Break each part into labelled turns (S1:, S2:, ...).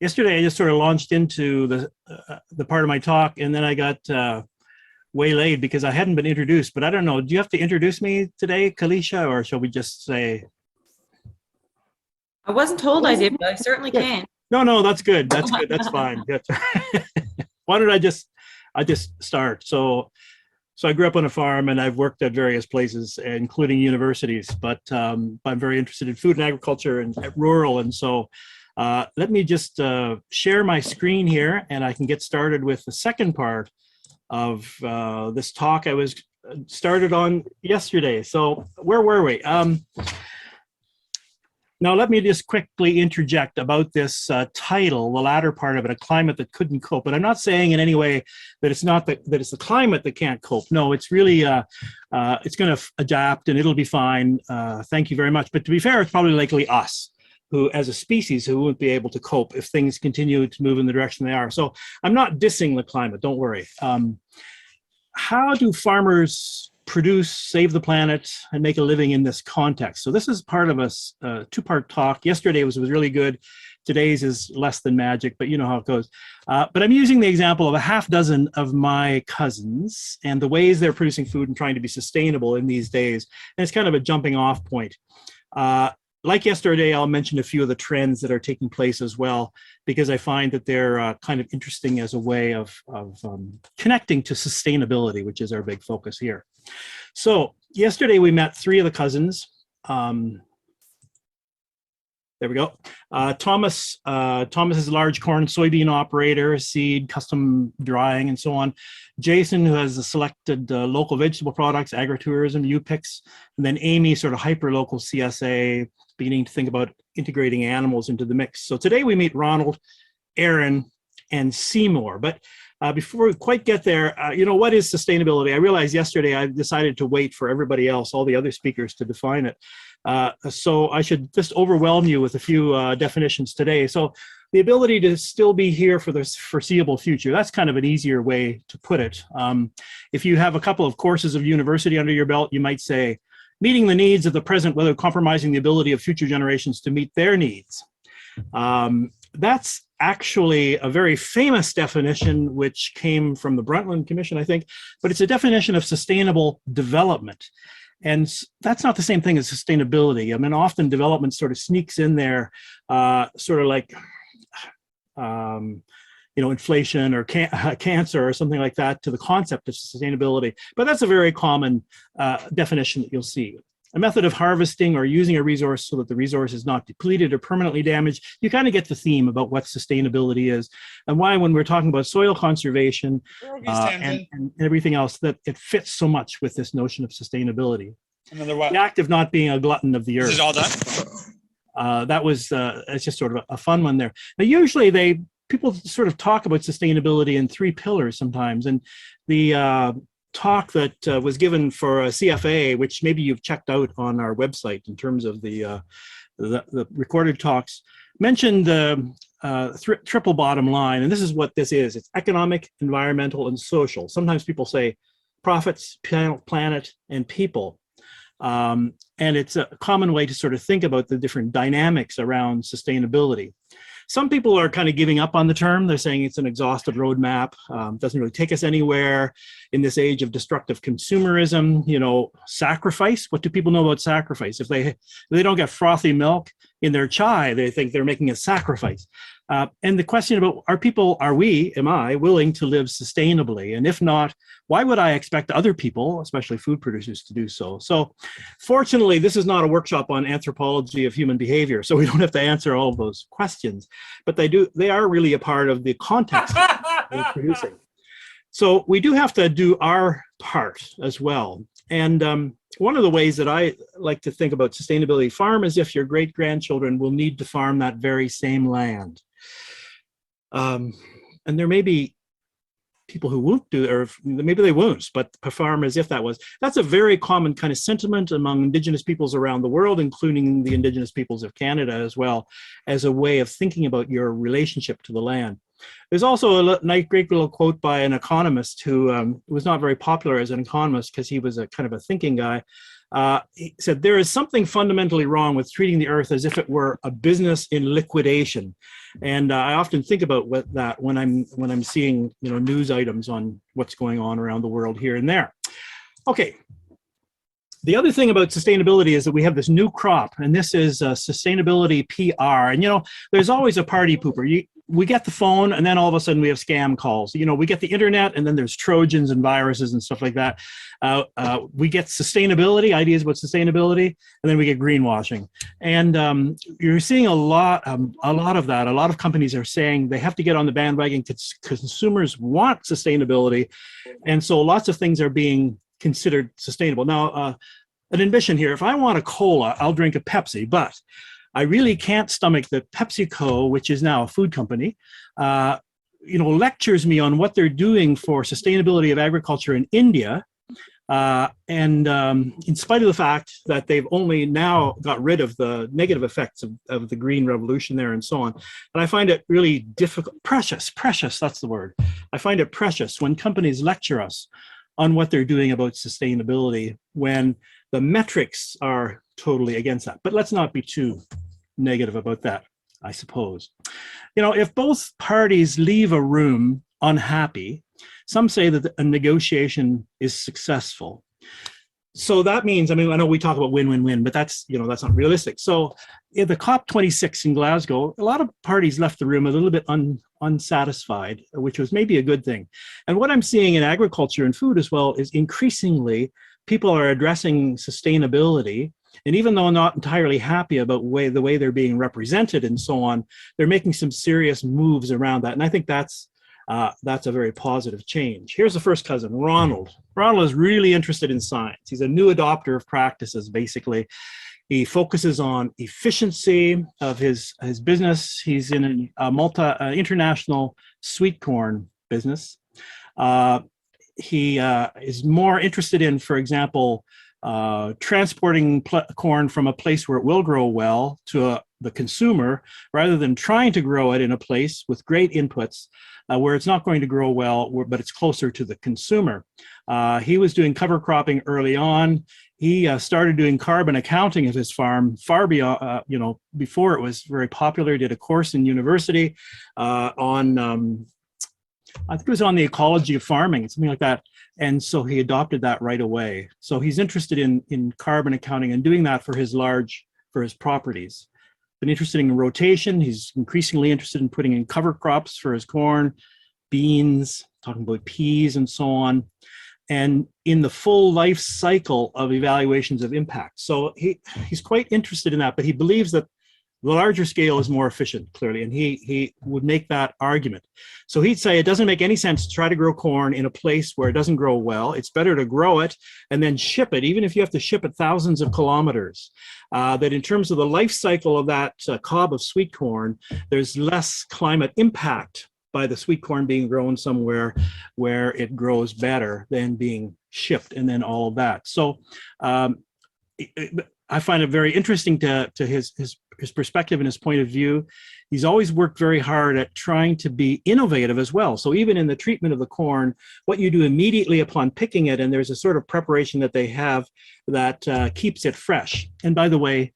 S1: Yesterday, I just sort of launched into the part of my talk, and then I got waylaid because I hadn't been introduced. But I don't know. Do you have to introduce me today, Kalisha, or shall we just say?
S2: I wasn't told I did, but I certainly
S1: Good.
S2: can.
S1: No, no, that's good. That's good. That's fine. That's Why don't I just start? So I grew up on a farm, and I've worked at various places, including universities. But I'm very interested in food and agriculture and rural, and so. Let me just share my screen here, and I can get started with the second part of this talk I was started on yesterday. So where were we? Now let me just quickly interject about this title, the latter part of it, a climate that couldn't cope. But I'm not saying in any way that it's not that it's the climate that can't cope. No, it's really it's going to adapt, and it'll be fine. Thank you very much. But to be fair, it's probably likely us, who as a species who won't be able to cope if things continue to move in the direction they are. So I'm not dissing the climate, don't worry. How do farmers produce, save the planet, and make a living in this context? So this is part of a two-part talk. Yesterday was really good. Today's is less than magic, but you know how it goes. But I'm using the example of a half dozen of my cousins and the ways they're producing food and trying to be sustainable in these days. And it's kind of a jumping off point. Like yesterday, I'll mention a few of the trends that are taking place as well, because I find that they're kind of interesting as a way of connecting to sustainability, which is our big focus here. So yesterday we met three of the cousins. There we go. Thomas is a large corn soybean operator, seed, custom drying, and so on. Jason, who has the selected local vegetable products, agritourism, UPICs, and then Amy, sort of hyper-local CSA, beginning to think about integrating animals into the mix. So today we meet Ronald, Aaron, and Seymour. But before we quite get there, what is sustainability? I realized yesterday I decided to wait for everybody else, all the other speakers, to define it. So I should just overwhelm you with a few definitions today. So the ability to still be here for the foreseeable future, that's kind of an easier way to put it. If you have a couple of courses of university under your belt, you might say, meeting the needs of the present without compromising the ability of future generations to meet their needs. That's actually a very famous definition, which came from the Brundtland Commission, I think, but it's a definition of sustainable development. And that's not the same thing as sustainability. I mean, often development sort of sneaks in there, sort of like, inflation or cancer or something like that to the concept of sustainability. But that's a very common definition that you'll see. A method of harvesting or using a resource so that the resource is not depleted or permanently damaged. You kind of get the theme about what sustainability is and why when we're talking about soil conservation and everything else, that it fits so much with this notion of sustainability.
S3: Another what?
S1: The act of not being a glutton of the earth.
S3: Is it all done?
S1: That was, it's just sort of a fun one there. Now, usually people sort of talk about sustainability in three pillars sometimes. And the talk that was given for a CFA, which maybe you've checked out on our website in terms of the recorded talks, mentioned the triple bottom line. And this is what this is. It's economic, environmental, and social. Sometimes people say profits, planet, and people. And it's a common way to sort of think about the different dynamics around sustainability. Some people are kind of giving up on the term. They're saying it's an exhaustive roadmap, doesn't really take us anywhere in this age of destructive consumerism. Sacrifice. What do people know about sacrifice? If they don't get frothy milk in their chai, they think they're making a sacrifice. And the question about am I willing to live sustainably? And if not, why would I expect other people, especially food producers, to do so? So fortunately, this is not a workshop on anthropology of human behavior, so we don't have to answer all of those questions, but they are really a part of the context of producing. So we do have to do our part as well. And one of the ways that I like to think about sustainability, farm as if your great-grandchildren will need to farm that very same land. And there may be people who won't do, or maybe they won't, but farm as if that's a very common kind of sentiment among Indigenous peoples around the world, including the Indigenous peoples of Canada as well, as a way of thinking about your relationship to the land. There's also a great little quote by an economist who was not very popular as an economist because he was a kind of a thinking guy. He said, there is something fundamentally wrong with treating the earth as if it were a business in liquidation. And I often think about that when I'm seeing, news items on what's going on around the world here and there. Okay. The other thing about sustainability is that we have this new crop, and this is sustainability PR. And, there's always a party pooper. We get the phone, and then all of a sudden we have scam calls. We get the internet, and then there's Trojans and viruses and stuff like that. We get sustainability, ideas about sustainability, and then we get greenwashing. And you're seeing a lot of that. A lot of companies are saying they have to get on the bandwagon because consumers want sustainability. And so lots of things are being considered sustainable. Now, an admission here, if I want a cola, I'll drink a Pepsi, but I really can't stomach that PepsiCo, which is now a food company, lectures me on what they're doing for sustainability of agriculture in India. And in spite of the fact that they've only now got rid of the negative effects of the green revolution there and so on. And I find it really difficult, precious, that's the word. I find it precious when companies lecture us on what they're doing about sustainability when the metrics are totally against that. But let's not be too negative about that, I suppose. If both parties leave a room unhappy, some say that a negotiation is successful. So that means, I know we talk about win-win-win, but that's not realistic. So in the COP26 in Glasgow, a lot of parties left the room a little bit unsatisfied, which was maybe a good thing. And what I'm seeing in agriculture and food as well is increasingly people are addressing sustainability. And even though not entirely happy about the way they're being represented and so on, they're making some serious moves around that. And I think that's a very positive change. Here's the first cousin, Ronald. Ronald is really interested in science. He's a new adopter of practices, basically. He focuses on efficiency of his business. He's in a international sweet corn business. He is more interested in, for example, transporting corn from a place where it will grow well to the consumer, rather than trying to grow it in a place with great inputs where it's not going to grow well, but it's closer to the consumer. He was doing cover cropping early on. He started doing carbon accounting of his farm far beyond, before it was very popular. He did a course in university on, I think it was on the ecology of farming, something like that. And so he adopted that right away. So he's interested in carbon accounting and doing that for his properties. Been interested in rotation. He's increasingly interested in putting in cover crops for his corn, beans, talking about peas and so on, and in the full life cycle of evaluations of impact. So he's quite interested in that, but he believes that the larger scale is more efficient, clearly, and he would make that argument. So he'd say it doesn't make any sense to try to grow corn in a place where it doesn't grow well. It's better to grow it and then ship it, even if you have to ship it thousands of kilometers. That in terms of the life cycle of that cob of sweet corn, there's less climate impact by the sweet corn being grown somewhere where it grows better than being shipped and then all of that. So I find it very interesting to his perspective and his point of view. He's always worked very hard at trying to be innovative as well. So even in the treatment of the corn, what you do immediately upon picking it, and there's a sort of preparation that they have that keeps it fresh. And by the way,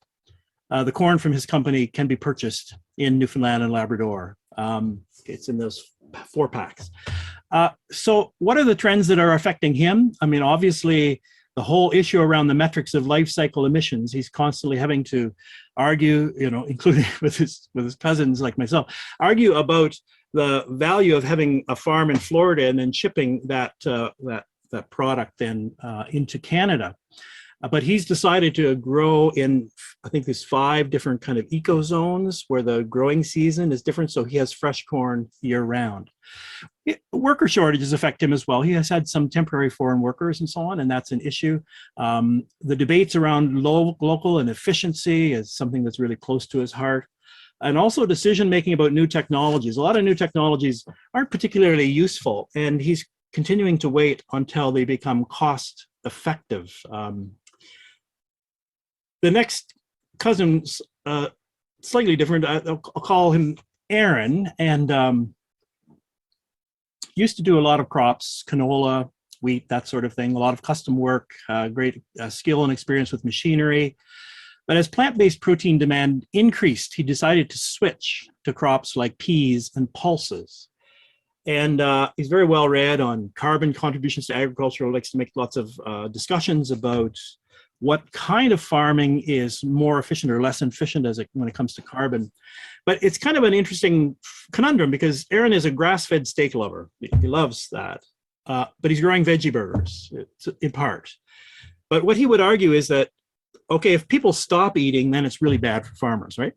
S1: the corn from his company can be purchased in Newfoundland and Labrador. It's in those 4 packs. So what are the trends that are affecting him? Obviously, the whole issue around the metrics of life cycle emissions, he's constantly having to argue, including with his cousins like myself, argue about the value of having a farm in Florida and then shipping that product then into Canada. But he's decided to grow in, I think there's 5 different kind of eco zones where the growing season is different. So he has fresh corn year round. Worker shortages affect him as well. He has had some temporary foreign workers and so on, and that's an issue. The debates around local and efficiency is something that's really close to his heart. And also decision-making about new technologies. A lot of new technologies aren't particularly useful, and he's continuing to wait until they become cost effective. The next cousin's slightly different. I'll call him Aaron, and used to do a lot of crops, canola, wheat, that sort of thing. A lot of custom work, great skill and experience with machinery. But as plant-based protein demand increased, he decided to switch to crops like peas and pulses. And he's very well read on carbon contributions to agriculture. He likes to make lots of discussions about what kind of farming is more efficient or less efficient when it comes to carbon. But it's kind of an interesting conundrum because Aaron is a grass-fed steak lover. He loves that. But he's growing veggie burgers in part. But what he would argue is that, okay, if people stop eating, then it's really bad for farmers, right?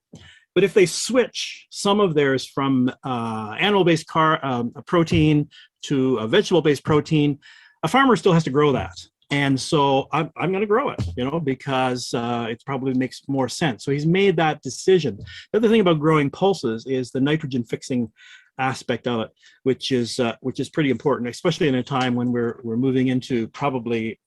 S1: But if they switch some of theirs from animal-based protein to a vegetable-based protein, a farmer still has to grow that. And so I'm going to grow it, because it probably makes more sense. So he's made that decision. The other thing about growing pulses is the nitrogen fixing aspect of it, which is pretty important, especially in a time when we're moving into probably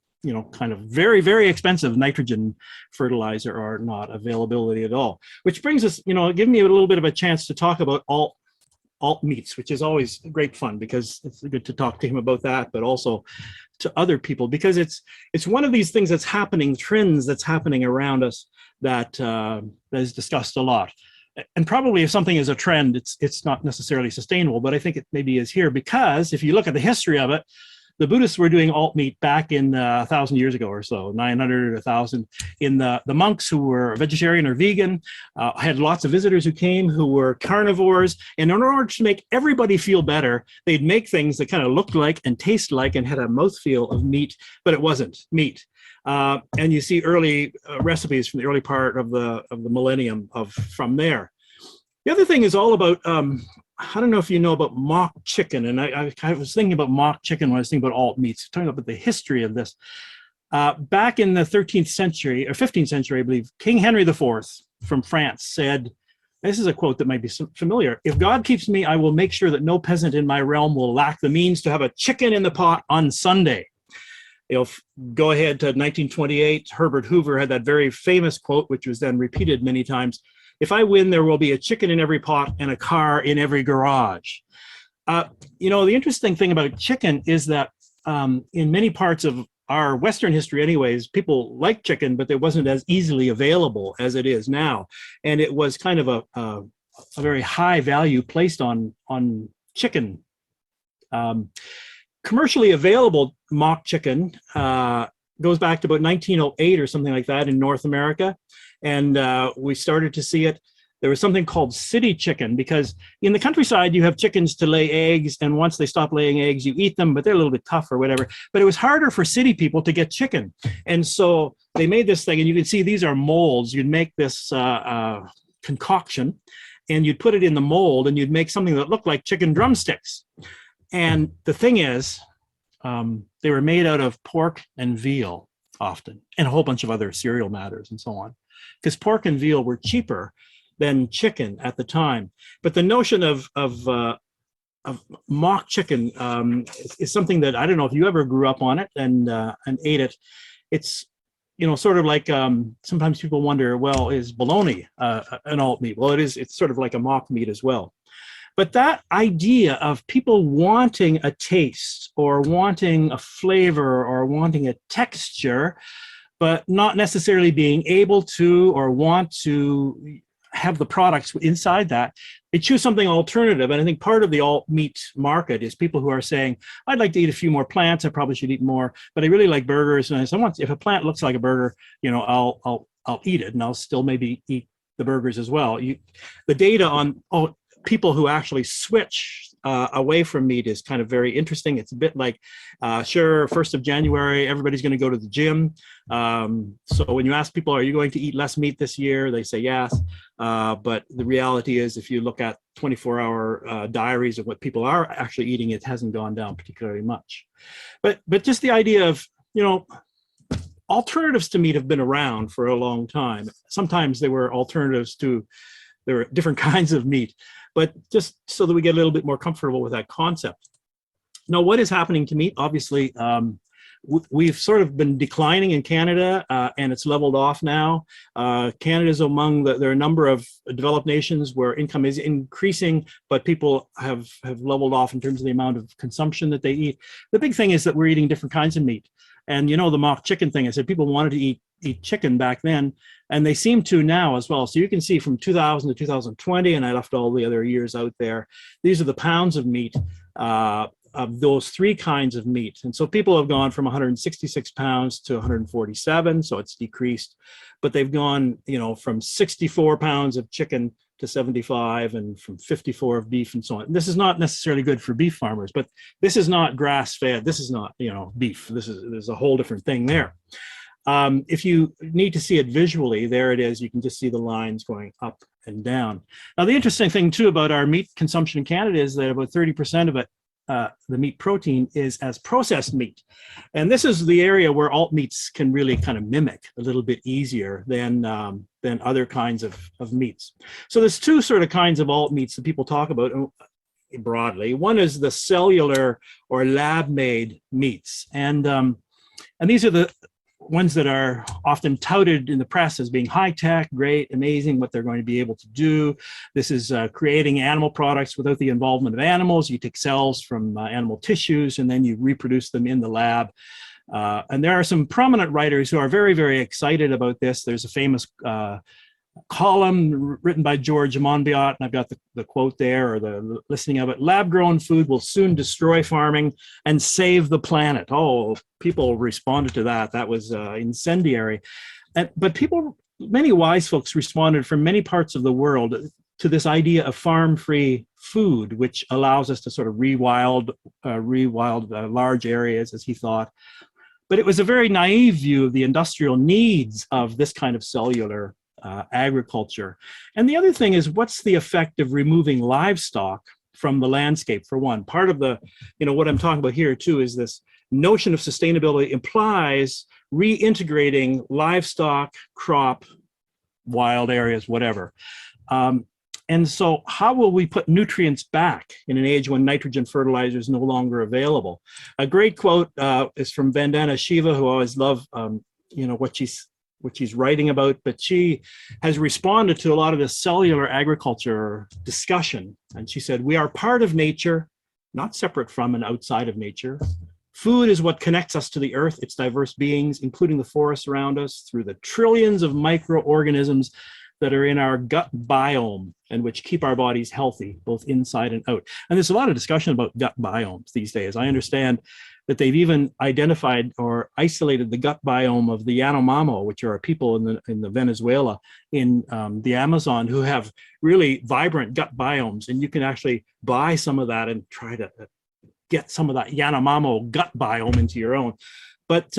S1: kind of very, very expensive nitrogen fertilizer or not availability at all. Which brings us, give me a little bit of a chance to talk about alt meats, which is always great fun because it's good to talk to him about that, but also to other people, because it's one of these things that's happening, trends that's happening around us that is discussed a lot. And probably if something is a trend, it's not necessarily sustainable, but I think it maybe is here because if you look at the history of it, the Buddhists were doing alt meat back in 1,000 years ago or so, 900 or 1,000. In the monks who were vegetarian or vegan, had lots of visitors who came who were carnivores. And in order to make everybody feel better, they'd make things that kind of looked like and tasted like and had a mouthfeel of meat, but it wasn't meat. And you see early recipes from the early part of the millennium from there. The other thing is all about I don't know if you know about mock chicken, and I was thinking about mock chicken when I was thinking about alt meats, talking about the history of this. Back in the 13th century, or 15th century, I believe, King Henry IV from France said, this is a quote that might be familiar, "If God keeps me, I will make sure that no peasant in my realm will lack the means to have a chicken in the pot on Sunday." Go ahead to 1928, Herbert Hoover had that very famous quote, which was then repeated many times, "If I win, there will be a chicken in every pot and a car in every garage." The interesting thing about chicken is that in many parts of our Western history anyways, people liked chicken, but it wasn't as easily available as it is now. And it was kind of a very high value placed on chicken. Commercially available mock chicken goes back to about 1908 or something like that in North America. And we started to see it. There was something called city chicken because in the countryside, you have chickens to lay eggs. And once they stop laying eggs, you eat them, but they're a little bit tough or whatever. But it was harder for city people to get chicken. And so they made this thing, and you can see these are molds. You'd make this concoction and you'd put it in the mold and you'd make something that looked like chicken drumsticks. And the thing is, they were made out of pork and veal often, and a whole bunch of other cereal matters and so on, because pork and veal were cheaper than chicken at the time. But the notion of mock chicken is something that I don't know if you ever grew up on it and ate it. It's sort of like sometimes people wonder, well, is bologna an alt meat? Well, it is. It's sort of like a mock meat as well. But that idea of people wanting a taste or wanting a flavor or wanting a texture, but not necessarily being able to or want to have the products inside that, they choose something alternative. And I think part of the alt meat market is people who are saying, I'd like to eat a few more plants. I probably should eat more, but I really like burgers. And if a plant looks like a burger, I'll eat it, and I'll still maybe eat the burgers as well. The data on people who actually switch away from meat is kind of very interesting. It's a bit like, sure, 1st of January, everybody's going to go to the gym. So when you ask people, are you going to eat less meat this year? They say yes. But the reality is, if you look at 24-hour diaries of what people are actually eating, it hasn't gone down particularly much. But just the idea of, alternatives to meat have been around for a long time. Sometimes they were alternatives to, there were different kinds of meat, but just so that we get a little bit more comfortable with that concept. Now, what is happening to meat? Obviously, we've sort of been declining in Canada, and it's leveled off now. Canada is among there are a number of developed nations where income is increasing, but people have leveled off in terms of the amount of consumption that they eat. The big thing is that we're eating different kinds of meat. And you know, the mock chicken thing, I said people wanted to eat chicken back then, and they seem to now as well. So you can see from 2000 to 2020, and I left all the other years out there, these are the pounds of meat of those three kinds of meat. And so people have gone from 166 pounds to 147, so it's decreased, but they've gone, you know, from 64 pounds of chicken to 75, and from 54 of beef, and so on. This is not necessarily good for beef farmers, but this is not grass-fed. This is not, you know, beef. There's a whole different thing there. If you need to see it visually, there it is. You can just see the lines going up and down. Now, the interesting thing too about our meat consumption in Canada is that about 30% of it, the meat protein, is as processed meat. And this is the area where alt meats can really kind of mimic a little bit easier than other kinds of meats. So there's two sort of kinds of alt meats that people talk about broadly. One is the cellular or lab-made meats. And these are the ones that are often touted in the press as being high-tech, great, amazing, what they're going to be able to do. This is creating animal products without the involvement of animals. You take cells from animal tissues and then you reproduce them in the lab. And there are some prominent writers who are very, very excited about this. There's a famous column written by George Monbiot, and I've got the quote there, or the listing of it. Lab-grown food will soon destroy farming and save the planet. Oh, people responded to that. That was incendiary. But many wise folks responded from many parts of the world to this idea of farm-free food, which allows us to sort of rewild large areas, as he thought. But it was a very naive view of the industrial needs of this kind of cellular agriculture. And the other thing is, what's the effect of removing livestock from the landscape, for one? Part of the, you know, what I'm talking about here too is this notion of sustainability implies reintegrating livestock, crop, wild areas, whatever. And so how will we put nutrients back in an age when nitrogen fertilizer is no longer available? A great quote is from Vandana Shiva, who I always love, you know, what she's writing about, but she has responded to a lot of this cellular agriculture discussion. And she said, we are part of nature, not separate from and outside of nature. Food is what connects us to the earth, its diverse beings, including the forests around us, through the trillions of microorganisms that are in our gut biome and which keep our bodies healthy, both inside and out. And there's a lot of discussion about gut biomes these days. I understand that they've even identified or isolated the gut biome of the Yanomamo, which are people in the Venezuela, in the Amazon, who have really vibrant gut biomes. And you can actually buy some of that and try to get some of that Yanomamo gut biome into your own. But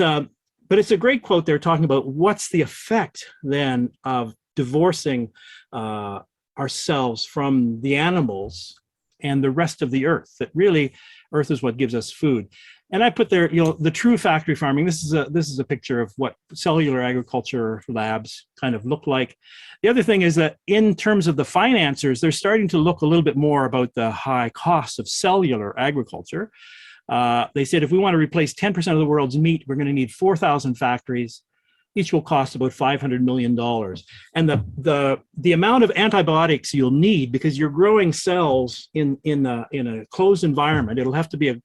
S1: it's a great quote there talking about what's the effect then of divorcing ourselves from the animals and the rest of the earth, that really earth is what gives us food. And I put there, you know, the true factory farming. This is a picture of what cellular agriculture labs kind of look like. The other thing is that in terms of the financiers, they're starting to look a little bit more about the high costs of cellular agriculture. They said if we want to replace 10% of the world's meat, we're going to need 4,000 factories. Each will cost about $500 million. And the amount of antibiotics you'll need, because you're growing cells in a closed environment, it'll have to be a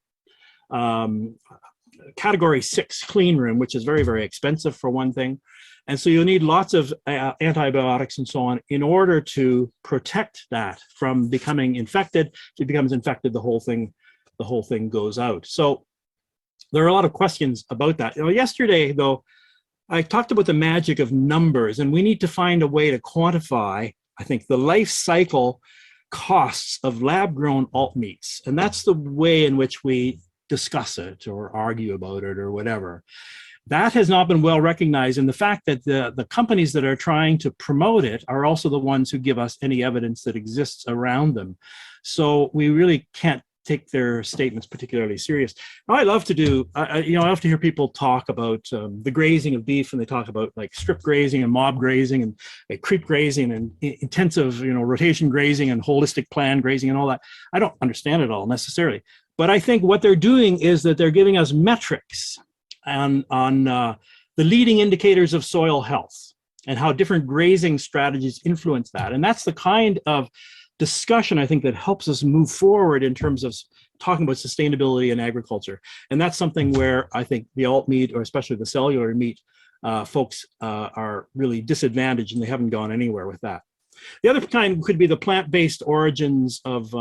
S1: category 6 clean room, which is very, very expensive for one thing. And so you'll need lots of antibiotics and so on in order to protect that from becoming infected. If it becomes infected, the whole thing goes out. So there are a lot of questions about that. You know, yesterday, though, I talked about the magic of numbers, and we need to find a way to quantify, I think, the life cycle costs of lab-grown alt meats. And that's the way in which we discuss it or argue about it or whatever. That has not been well recognized, and the fact that the companies that are trying to promote it are also the ones who give us any evidence that exists around them. So we really can't take their statements particularly serious. Now, I love to do, I love to hear people talk about the grazing of beef, and they talk about like strip grazing and mob grazing and creep grazing and intensive, rotation grazing and holistic plan grazing and all that. I don't understand it all necessarily, but I think what they're doing is that they're giving us metrics on the leading indicators of soil health and how different grazing strategies influence that. And that's the kind of discussion, I think, that helps us move forward in terms of talking about sustainability in agriculture. And that's something where I think the alt meat, or especially the cellular meat folks are really disadvantaged, and they haven't gone anywhere with that. The other kind could be the plant-based origins of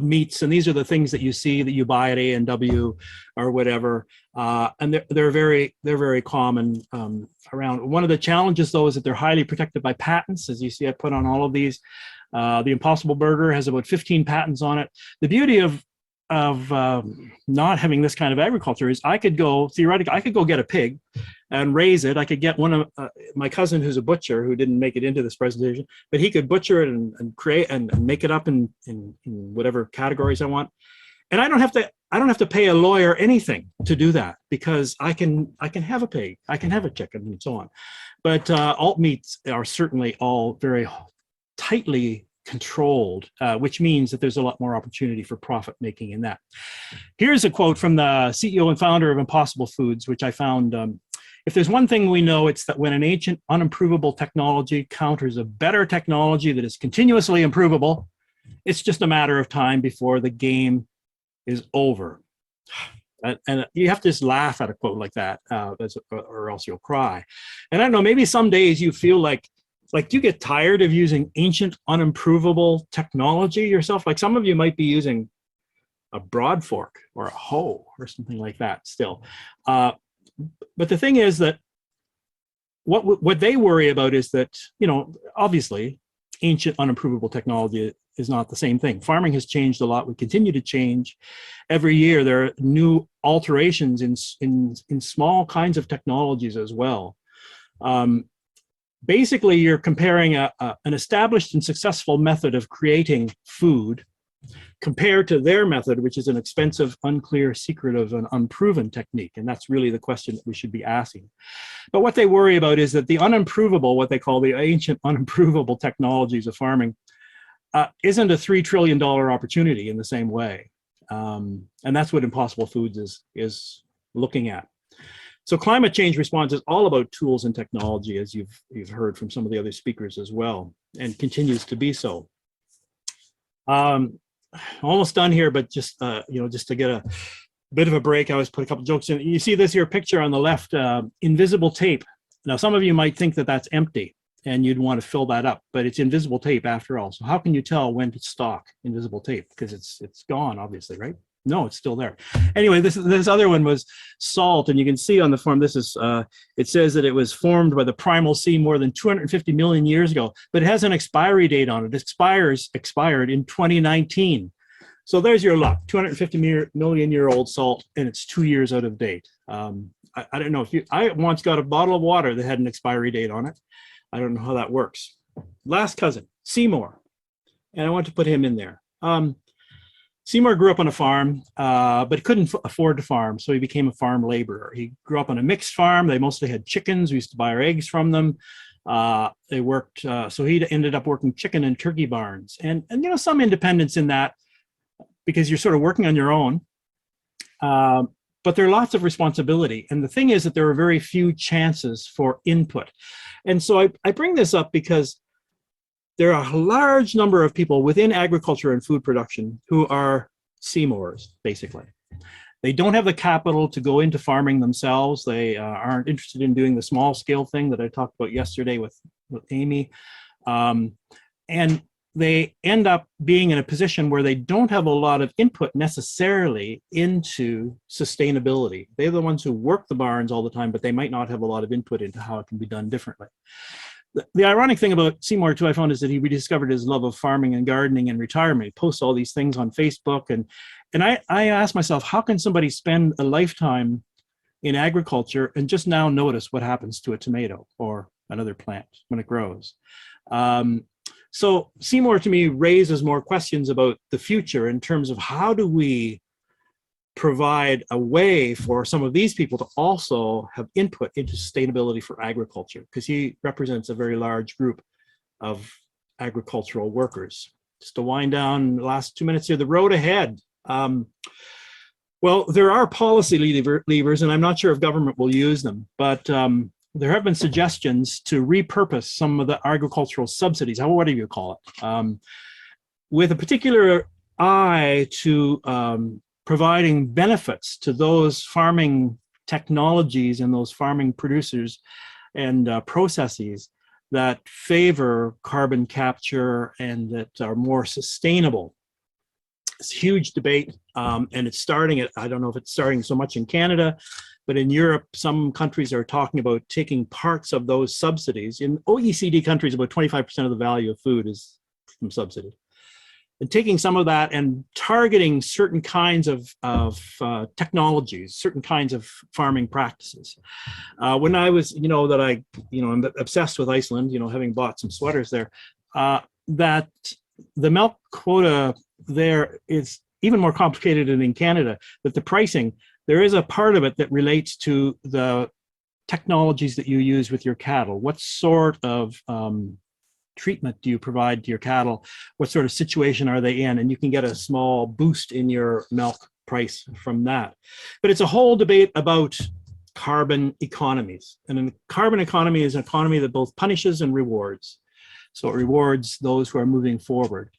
S1: meats, and these are the things that you see that you buy at A&W or whatever, and they're very common around. One of the challenges, though, is that they're highly protected by patents, as you see I put on all of these. The Impossible Burger has about 15 patents on it. The beauty of not having this kind of agriculture is theoretically I could go get a pig and raise it. I could get one of my cousin, who's a butcher, who didn't make it into this presentation, but he could butcher it and create and make it up in whatever categories I want. And I don't have to pay a lawyer anything to do that, because I can have a pig, I can have a chicken, and so on. But alt meats are certainly all very tightly controlled, which means that there's a lot more opportunity for profit making in that. Here's a quote from the CEO and founder of Impossible Foods, which I found, if there's one thing we know, it's that when an ancient unimprovable technology counters a better technology that is continuously improvable, it's just a matter of time before the game is over. And you have to just laugh at a quote like that, or else you'll cry. And I don't know, maybe some days you feel like do you get tired of using ancient, unimprovable technology yourself? Like some of you might be using a broad fork or a hoe or something like that still. But the thing is that what they worry about is that, obviously, ancient, unimprovable technology is not the same thing. Farming has changed a lot. We continue to change. Every year there are new alterations in small kinds of technologies as well. Basically, you're comparing an established and successful method of creating food compared to their method, which is an expensive, unclear, secretive, and unproven technique. And that's really the question that we should be asking. But what they worry about is that the unimprovable, what they call the ancient unimprovable technologies of farming, isn't a $3 trillion opportunity in the same way. And that's what Impossible Foods is looking at. So climate change response is all about tools and technology, as you've heard from some of the other speakers as well, and continues to be so. Almost done here, but just just to get a bit of a break, I always put a couple jokes in. You see this here picture on the left, invisible tape. Now, some of you might think that that's empty and you'd want to fill that up, but it's invisible tape after all. So how can you tell when to stock invisible tape? Because it's gone, obviously, right? No, it's still there. Anyway, this other one was salt, and you can see on the form, this is, it says that it was formed by the primal sea more than 250 million years ago, but it has an expiry date on it. It expired in 2019. So there's your luck, 250 million year old salt, and it's 2 years out of date. I don't know if I once got a bottle of water that had an expiry date on it. I don't know how that works. Last cousin, Seymour, and I want to put him in there. Seymour grew up on a farm, but couldn't afford to farm, so he became a farm laborer. He grew up on a mixed farm. They mostly had chickens. We used to buy our eggs from them. They worked, so he ended up working chicken and turkey barns, and some independence in that, because you're sort of working on your own. But there are lots of responsibility, and the thing is that there are very few chances for input. And so I bring this up because there are a large number of people within agriculture and food production who are Seymours, basically. They don't have the capital to go into farming themselves. They aren't interested in doing the small scale thing that I talked about yesterday with Amy. And they end up being in a position where they don't have a lot of input necessarily into sustainability. They're the ones who work the barns all the time, but they might not have a lot of input into how it can be done differently. The ironic thing about Seymour, too, I found, is that he rediscovered his love of farming and gardening in retirement. He posts all these things on Facebook. And I asked myself, how can somebody spend a lifetime in agriculture and just now notice what happens to a tomato or another plant when it grows? So Seymour, to me, raises more questions about the future in terms of how do we provide a way for some of these people to also have input into sustainability for agriculture, because he represents a very large group of agricultural workers. Just to wind down the last 2 minutes here, the road ahead. Well, there are policy levers, and I'm not sure if government will use them, but there have been suggestions to repurpose some of the agricultural subsidies, whatever you call it, with a particular eye to providing benefits to those farming technologies and those farming producers and processes that favor carbon capture and that are more sustainable. It's a huge debate, and it's starting I don't know if it's starting so much in Canada, but in Europe, some countries are talking about taking parts of those subsidies. In OECD countries, about 25% of the value of food is from subsidy. And taking some of that and targeting certain kinds of technologies, certain kinds of farming practices. When I was, I'm obsessed with Iceland, having bought some sweaters there, that the milk quota there is even more complicated than in Canada, that the pricing, there is a part of it that relates to the technologies that you use with your cattle. What sort of treatment do you provide to your cattle? What sort of situation are they in? And you can get a small boost in your milk price from that. But it's a whole debate about carbon economies. And a carbon economy is an economy that both punishes and rewards. So it rewards those who are moving forward.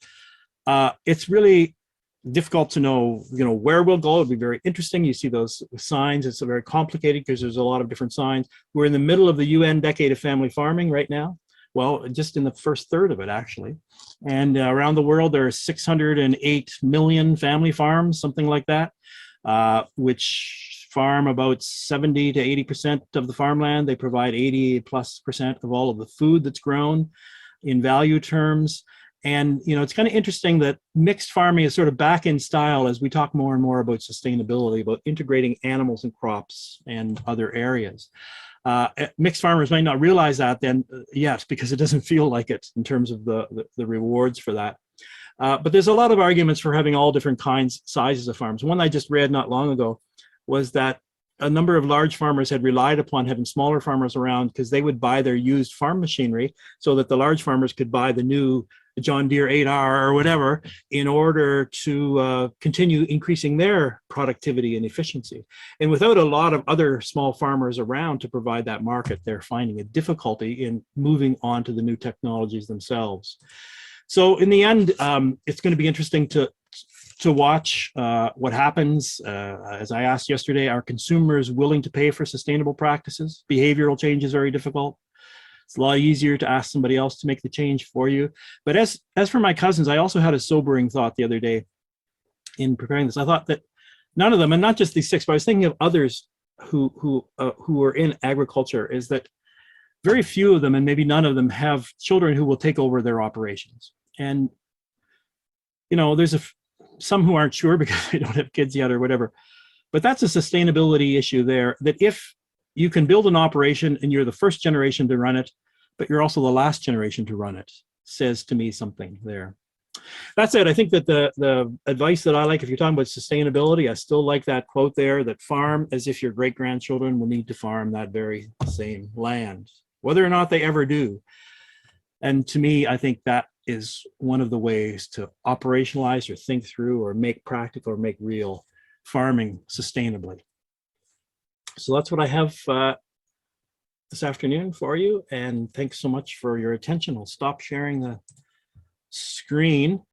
S1: It's really difficult to know, where we'll go. It'll be very interesting. You see those signs. It's very complicated because there's a lot of different signs. We're in the middle of the UN Decade of Family Farming right now. Well, just in the first third of it, actually. And around the world, there are 608 million family farms, something like that, which farm about 70 to 80% of the farmland. They provide 80+% of all of the food that's grown in value terms. And, it's kind of interesting that mixed farming is sort of back in style as we talk more and more about sustainability, about integrating animals and crops and other areas. Mixed farmers might not realize that then yet, because it doesn't feel like it in terms of the rewards for that. But there's a lot of arguments for having all different sizes of farms. One I just read not long ago was that a number of large farmers had relied upon having smaller farmers around because they would buy their used farm machinery so that the large farmers could buy the new John Deere 8R or whatever in order to continue increasing their productivity and efficiency. And without a lot of other small farmers around to provide that market, they're finding a difficulty in moving on to the new technologies themselves. So in the end, it's going to be interesting to watch what happens. As I asked yesterday, are consumers willing to pay for sustainable practices? Behavioral change is very difficult. It's a lot easier to ask somebody else to make the change for you. But as for my cousins, I also had a sobering thought the other day in preparing this. I thought that none of them, and not just these 6, but I was thinking of others who are in agriculture, is that very few of them, and maybe none of them, have children who will take over their operations. And there's some who aren't sure because they don't have kids yet or whatever. But that's a sustainability issue there, that if you can build an operation and you're the first generation to run it, but you're also the last generation to run it, says to me something there. That's it. I think that the advice that I like, if you're talking about sustainability, I still like that quote there, that farm as if your great-grandchildren will need to farm that very same land, whether or not they ever do. And to me, I think that is one of the ways to operationalize or think through or make practical or make real farming sustainably. So that's what I have this afternoon for you. And thanks so much for your attention. I'll stop sharing the screen.